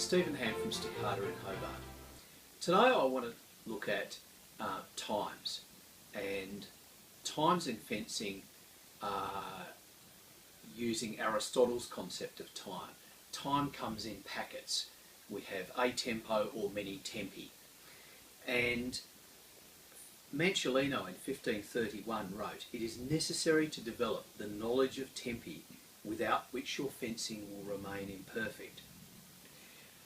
Stephen Ham from Staccato in Hobart. Today I want to look at times, and times in fencing using Aristotle's concept of time. Time comes in packets. We have a tempo or many tempi. And Manciolino in 1531 wrote, "It is necessary to develop the knowledge of tempi, without which your fencing will remain imperfect."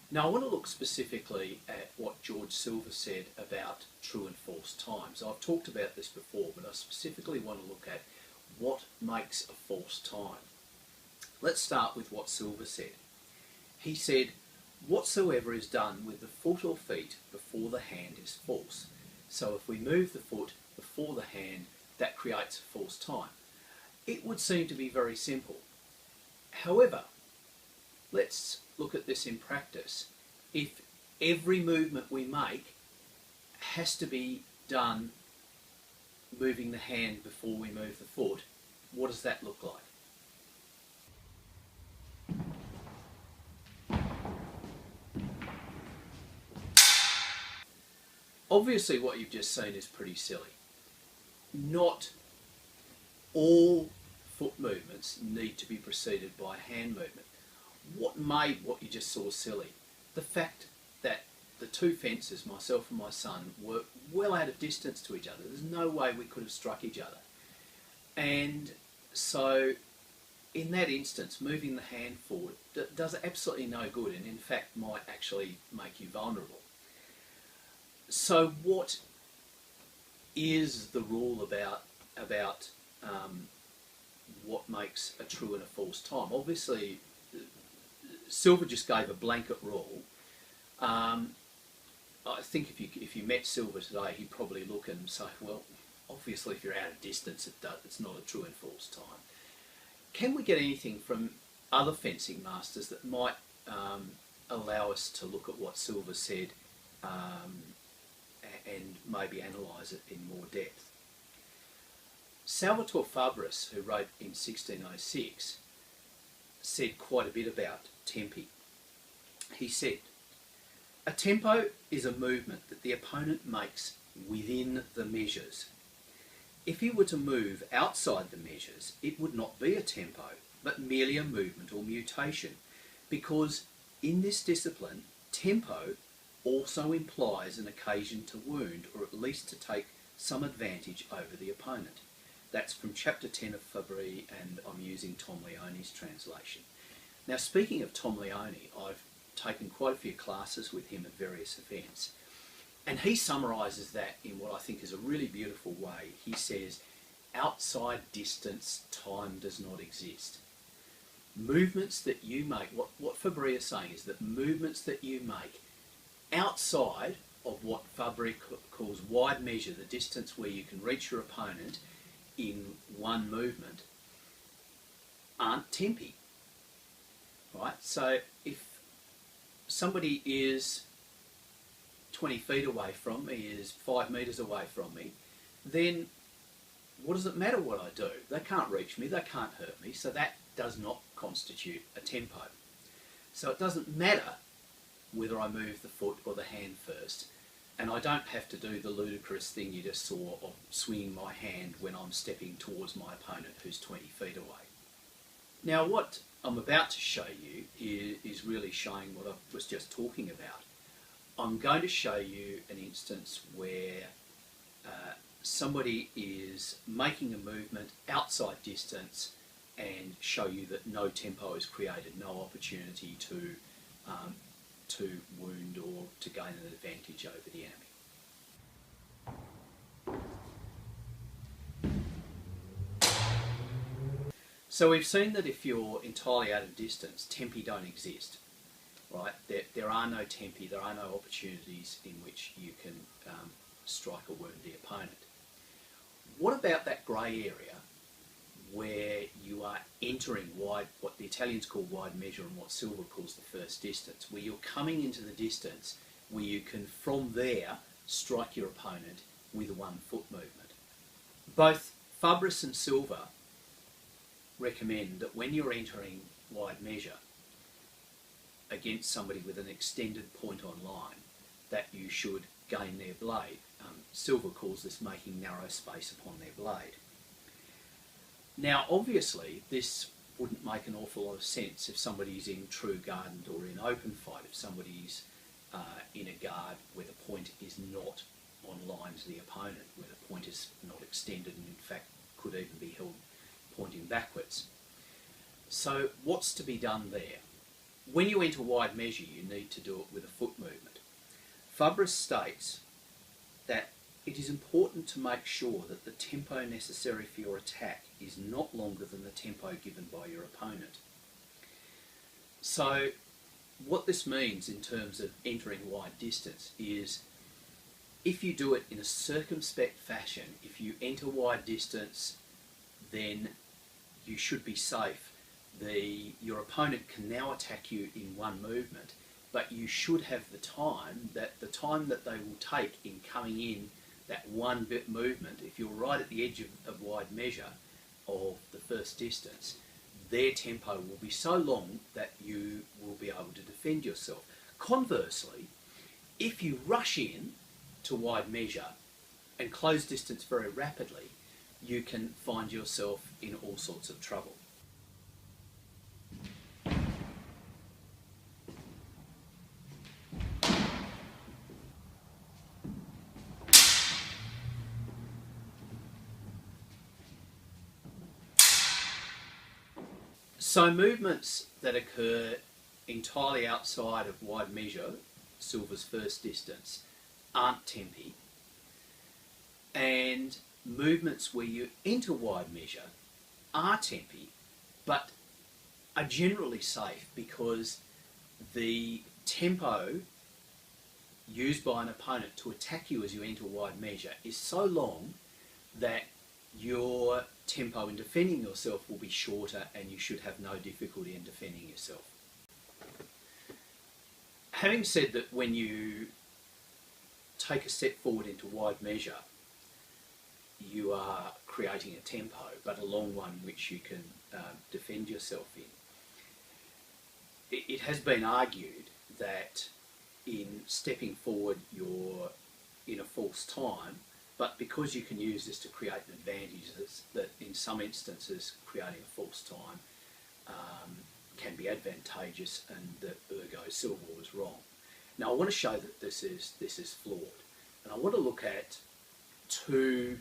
Now I want to look specifically at what George Silver said about true and false times. I've talked about this before, but I specifically want to look at what makes a false time. Let's start with what Silver said. He said, "Whatsoever is done with the foot or feet before the hand is false. So if we move the foot before the hand, that creates a false time." It would seem to be very simple. However, let's look at this in practice. If every movement we make has to be done moving the hand before we move the foot, what does that look like? Obviously what you've just seen is pretty silly. Not all foot movements need to be preceded by hand movement. What made what you just saw silly? The fact that the two fencers, myself and my son, were well out of distance to each other. There's no way we could have struck each other. And so in that instance, moving the hand forward does absolutely no good, and in fact might actually make you vulnerable. So what is the rule about what makes a true and a false time? Obviously, Silver just gave a blanket rule. I think if you met Silver today, he'd probably look and say, well, obviously if you're out of distance, it's not a true and false time. Can we get anything from other fencing masters that might allow us to look at what Silver said and maybe analyse it in more depth? Salvatore Fabris, who wrote in 1606, said quite a bit about tempi. He said, "A tempo is a movement that the opponent makes within the measures. If he were to move outside the measures, it would not be a tempo, but merely a movement or mutation, because in this discipline, tempo also implies an occasion to wound, or at least to take some advantage over the opponent." That's from chapter 10 of Fabri, and I'm using Tom Leone's translation. Now, speaking of Tom Leone, I've taken quite a few classes with him at various events, and he summarises that in what I think is a really beautiful way. He says, outside distance, time does not exist. Movements that you make, what Fabri is saying is that movements that you make outside of what Fabri calls wide measure, the distance where you can reach your opponent in one movement, aren't tempi. Right? So if somebody is 20 feet away from me, is 5 metres away from me, then what does it matter what I do? They can't reach me, they can't hurt me, so that does not constitute a tempo. So it doesn't matter whether I move the foot or the hand first, and I don't have to do the ludicrous thing you just saw of swinging my hand when I'm stepping towards my opponent who's 20 feet away. Now what I'm about to show you is really showing what I was just talking about. I'm going to show you an instance where somebody is making a movement outside distance and show you that no tempo is created, no opportunity to wound or to gain an advantage over the enemy. So we've seen that if you're entirely out of distance, tempi don't exist, right? There are no tempi, there are no opportunities in which you can strike or wound the opponent. What about that grey area where you are entering wide, what the Italians call wide measure and what Silver calls the first distance, where you're coming into the distance where you can from there strike your opponent with a 1 foot movement? Both Fabris and Silver recommend that when you're entering wide measure, against somebody with an extended point on line, that you should gain their blade. Silver calls this making narrow space upon their blade. Now, obviously, this wouldn't make an awful lot of sense if somebody's in true guard or in open fight, if somebody's in a guard where the point is not on line to the opponent, where the point is not extended and in fact could even be held pointing backwards. So what's to be done there? When you enter wide measure, you need to do it with a foot movement. Fabris states that it is important to make sure that the tempo necessary for your attack is not longer than the tempo given by your opponent. So what this means in terms of entering wide distance is, if you do it in a circumspect fashion, if you enter wide distance, then you should be safe. Your opponent can now attack you in one movement, but you should have the time that they will take in coming in that one bit movement. If you're right at the edge of wide measure of the first distance, their tempo will be so long that you will be able to defend yourself. Conversely, if you rush in to wide measure and close distance very rapidly, you can find yourself in all sorts of trouble. So movements that occur entirely outside of wide measure, Silver's first distance, aren't tempi, and movements where you enter wide measure are tempi, but are generally safe because the tempo used by an opponent to attack you as you enter wide measure is so long that your tempo in defending yourself will be shorter and you should have no difficulty in defending yourself. Having said that, when you take a step forward into wide measure, you are creating a tempo, but a long one which you can defend yourself in. It has been argued that in stepping forward you're in a false time, but because you can use this to create an advantage, that in some instances creating a false time can be advantageous, and that ergo Silver was wrong. Now I want to show that this is flawed, and I want to look at two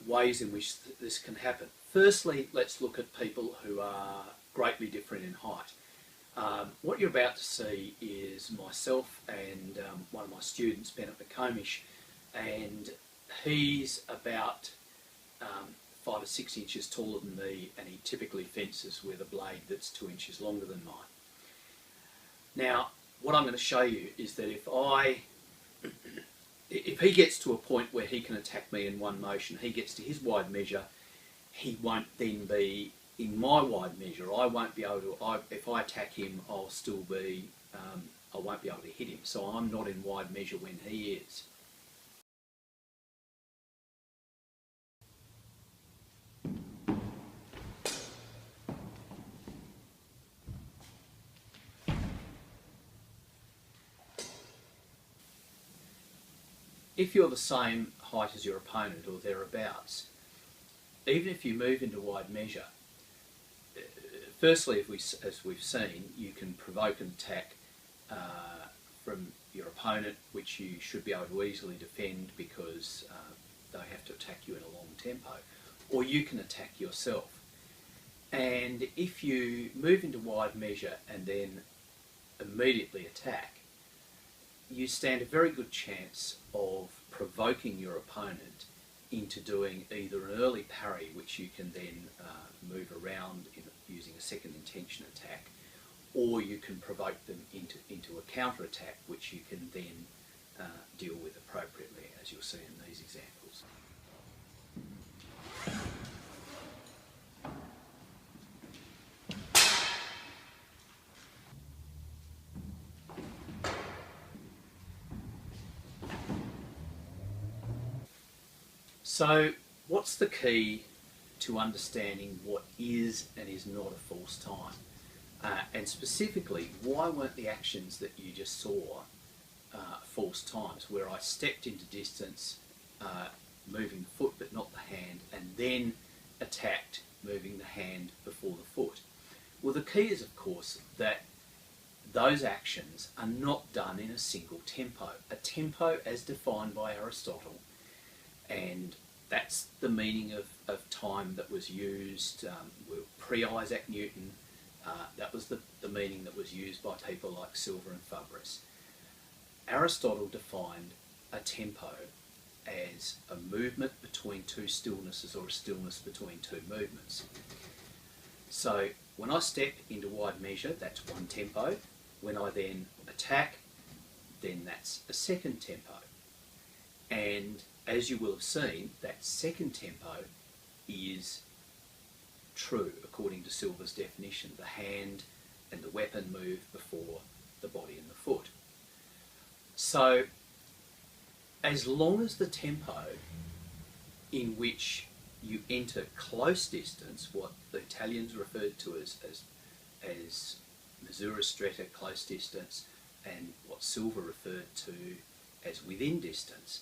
ways in which this can happen. Firstly, let's look at people who are greatly different in height. What you're about to see is myself and one of my students, Bennett McComish, and he's about 5 or 6 inches taller than me, and he typically fences with a blade that's 2 inches longer than mine. Now, what I'm going to show you is that if he gets to a point where he can attack me in one motion, he gets to his wide measure, he won't then be in my wide measure. I won't be able to, if I attack him, I'll still be, I won't be able to hit him. So I'm not in wide measure when he is. If you're the same height as your opponent or thereabouts, even if you move into wide measure, firstly, as we've seen, you can provoke an attack from your opponent, which you should be able to easily defend because they have to attack you in a long tempo, or you can attack yourself. And if you move into wide measure and then immediately attack, you stand a very good chance of provoking your opponent into doing either an early parry, which you can then move around using a second intention attack, or you can provoke them into a counter attack, which you can then deal with appropriately, as you'll see in these examples. So, what's the key to understanding what is and is not a false time? And specifically, why weren't the actions that you just saw false times, where I stepped into distance, moving the foot but not the hand, and then attacked, moving the hand before the foot? Well, the key is, of course, that those actions are not done in a single tempo. A tempo as defined by Aristotle, and that's the meaning of time that was used pre-Isaac Newton. That was the meaning that was used by people like Silver and Fabris. Aristotle defined a tempo as a movement between two stillnesses, or a stillness between two movements. So when I step into wide measure, that's one tempo. When I then attack, then that's a second tempo. And as you will have seen, that second tempo is true according to Silver's definition. The hand and the weapon move before the body and the foot. So as long as the tempo in which you enter close distance, what the Italians referred to as misura stretta, close distance, and what Silver referred to as within distance,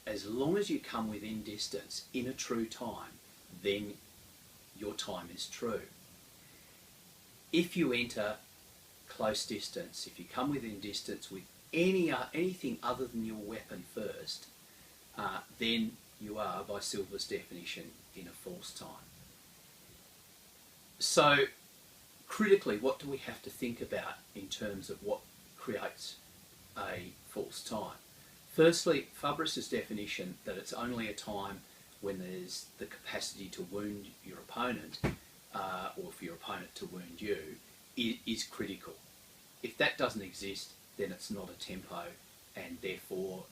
as long as you come within distance in a true time, then your time is true. If you enter close distance, if you come within distance with anything other than your weapon first, then you are, by Silver's definition, in a false time. So, critically, what do we have to think about in terms of what creates a false time? Firstly, Fabris's definition that it's only a time when there's the capacity to wound your opponent, or for your opponent to wound you, is critical. If that doesn't exist, then it's not a tempo, and therefore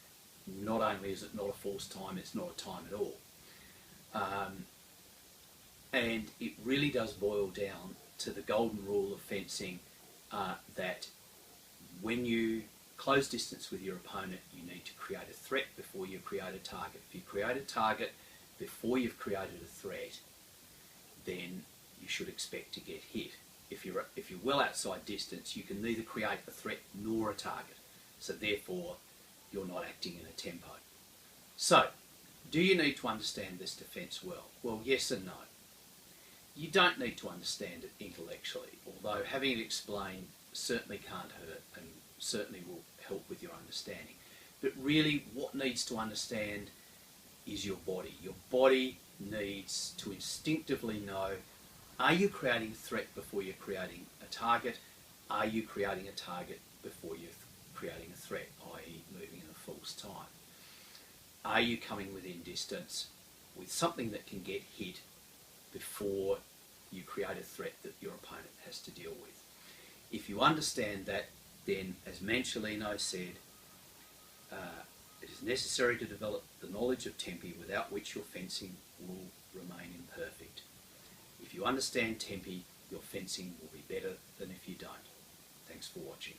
not only is it not a false time, it's not a time at all. And it really does boil down to the golden rule of fencing, that when you close distance with your opponent, you need to create a threat before you create a target. If you create a target before you've created a threat, then you should expect to get hit. If you're well outside distance, you can neither create a threat nor a target. So therefore, you're not acting in a tempo. So, do you need to understand this defence well? Well, yes and no. You don't need to understand it intellectually, although having it explained certainly can't hurt and certainly will help with your understanding. But really, what needs to understand is your body. Your body needs to instinctively know, are you creating a threat before you're creating a target? Are you creating a target before you're creating a threat, i.e. moving in a false time? Are you coming within distance with something that can get hit before you create a threat that your opponent has to deal with? If you understand that, then, as Manciolino said, it is necessary to develop the knowledge of tempi, without which your fencing will remain imperfect. If you understand tempi, your fencing will be better than if you don't. Thanks for watching.